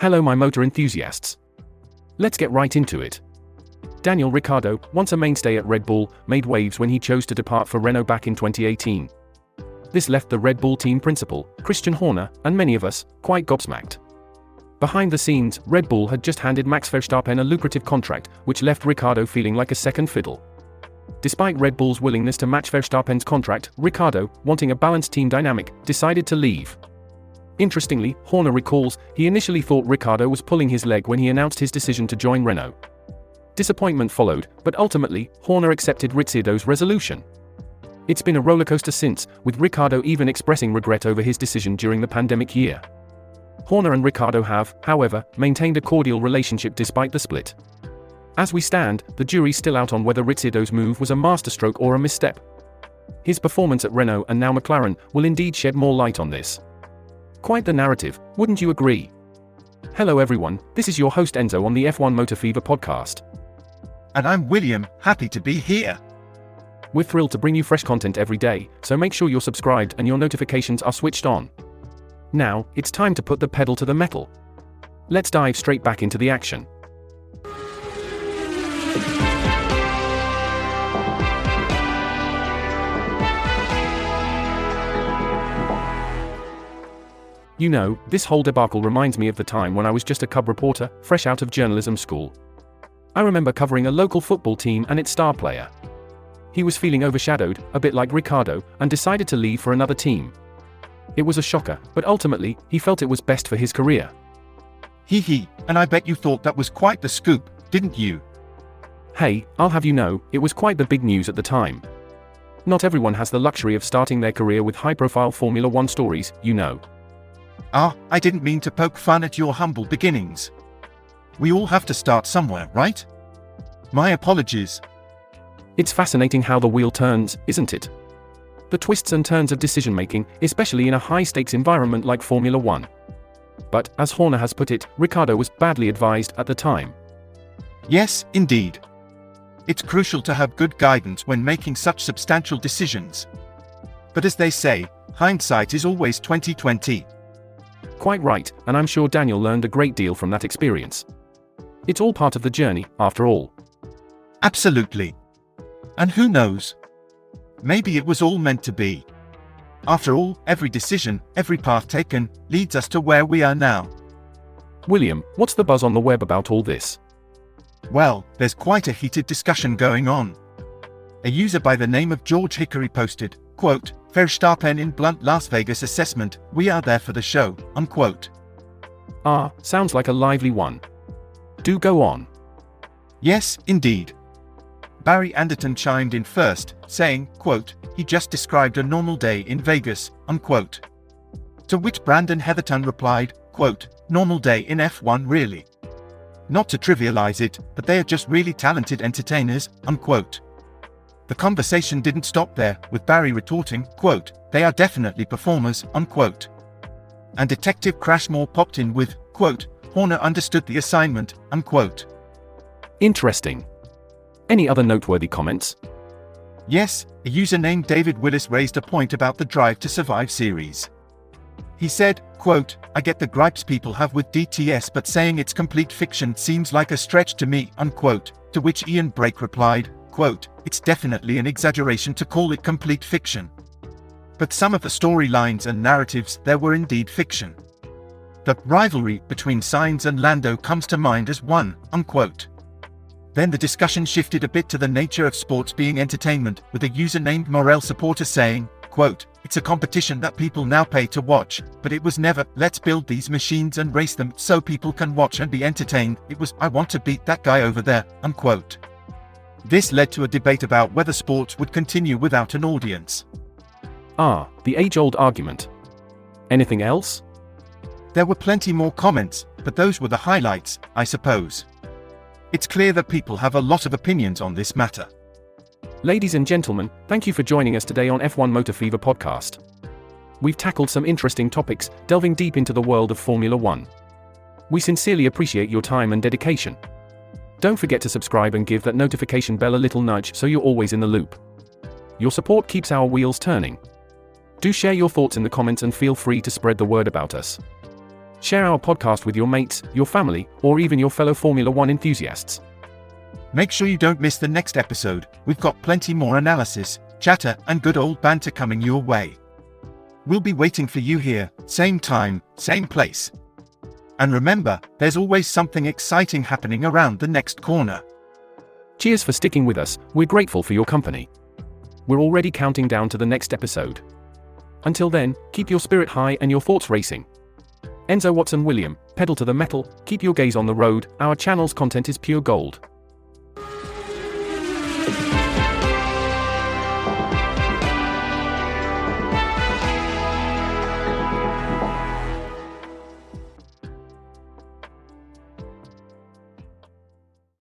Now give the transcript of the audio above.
Hello my motor enthusiasts. Let's get right into it. Daniel Ricciardo, once a mainstay at Red Bull, made waves when he chose to depart for Renault back in 2018. This left the Red Bull team principal, Christian Horner, and many of us, quite gobsmacked. Behind the scenes, Red Bull had just handed Max Verstappen a lucrative contract, which left Ricciardo feeling like a second fiddle. Despite Red Bull's willingness to match Verstappen's contract, Ricciardo, wanting a balanced team dynamic, decided to leave. Interestingly, Horner recalls, he initially thought Ricciardo was pulling his leg when he announced his decision to join Renault. Disappointment followed, but ultimately, Horner accepted Ricciardo's resolution. It's been a rollercoaster since, with Ricciardo even expressing regret over his decision during the pandemic year. Horner and Ricciardo have, however, maintained a cordial relationship despite the split. As we stand, the jury's still out on whether Ricciardo's move was a masterstroke or a misstep. His performance at Renault and now McLaren will indeed shed more light on this. Quite the narrative, wouldn't you agree? Hello everyone, this is your host Enzo on the F1 Motor Fever podcast. And I'm William, happy to be here. We're thrilled to bring you fresh content every day, so make sure you're subscribed and your notifications are switched on. Now, it's time to put the pedal to the metal. Let's dive straight back into the action. You know, this whole debacle reminds me of the time when I was just a cub reporter, fresh out of journalism school. I remember covering a local football team and its star player. He was feeling overshadowed, a bit like Ricciardo, and decided to leave for another team. It was a shocker, but ultimately, he felt it was best for his career. And I bet you thought that was quite the scoop, didn't you? Hey, I'll have you know, it was quite the big news at the time. Not everyone has the luxury of starting their career with high-profile Formula One stories, you know. I didn't mean to poke fun at your humble beginnings. We all have to start somewhere, right? My apologies. It's fascinating how the wheel turns, isn't it? The twists and turns of decision-making, especially in a high-stakes environment like Formula One. But, as Horner has put it, Ricciardo was badly advised at the time. Yes, indeed. It's crucial to have good guidance when making such substantial decisions. But as they say, hindsight is always 20/20. Quite right, and I'm sure Daniel learned a great deal from that experience. It's all part of the journey, after all. Absolutely. And who knows? Maybe it was all meant to be. After all, every decision, every path taken, leads us to where we are now. William, what's the buzz on the web about all this? Well, there's quite a heated discussion going on. A user by the name of George Hickory posted, quote, "Verstappen in blunt Las Vegas assessment, we are there for the show," unquote. Sounds like a lively one. Do go on. Yes, indeed. Barry Anderton chimed in first, saying, quote, "He just described a normal day in Vegas," unquote. To which Brandon Heatherton replied, quote, "Normal day in F1 really. Not to trivialize it, but they are just really talented entertainers," unquote. The conversation didn't stop there, with Barry retorting, quote, "They are definitely performers," unquote. And Detective Crashmore popped in with, quote, "Horner understood the assignment," unquote. Interesting. Any other noteworthy comments? Yes, a user named David Willis raised a point about the Drive to Survive series. He said, quote, "I get the gripes people have with DTS, but saying it's complete fiction seems like a stretch to me," unquote. To which Ian Brake replied, quote, "It's definitely an exaggeration to call it complete fiction. But some of the storylines and narratives there were indeed fiction. The rivalry between Sainz and Lando comes to mind as one," unquote. Then the discussion shifted a bit to the nature of sports being entertainment, with a user named Morel Supporter saying, quote, "It's a competition that people now pay to watch, but it was never, let's build these machines and race them so people can watch and be entertained. It was, I want to beat that guy over there," unquote. This led to a debate about whether sports would continue without an audience. The age-old argument. Anything else? There were plenty more comments, but those were the highlights, I suppose. It's clear that people have a lot of opinions on this matter. Ladies and gentlemen, thank you for joining us today on F1 Motor Fever podcast. We've tackled some interesting topics, delving deep into the world of Formula One. We sincerely appreciate your time and dedication. Don't forget to subscribe and give that notification bell a little nudge so you're always in the loop. Your support keeps our wheels turning. Do share your thoughts in the comments and feel free to spread the word about us. Share our podcast with your mates, your family, or even your fellow Formula One enthusiasts. Make sure you don't miss the next episode. We've got plenty more analysis, chatter, and good old banter coming your way. We'll be waiting for you here, same time, same place. And remember, there's always something exciting happening around the next corner. Cheers for sticking with us, we're grateful for your company. We're already counting down to the next episode. Until then, keep your spirit high and your thoughts racing. Enzo Watson William, pedal to the metal, keep your gaze on the road, our channel's content is pure gold.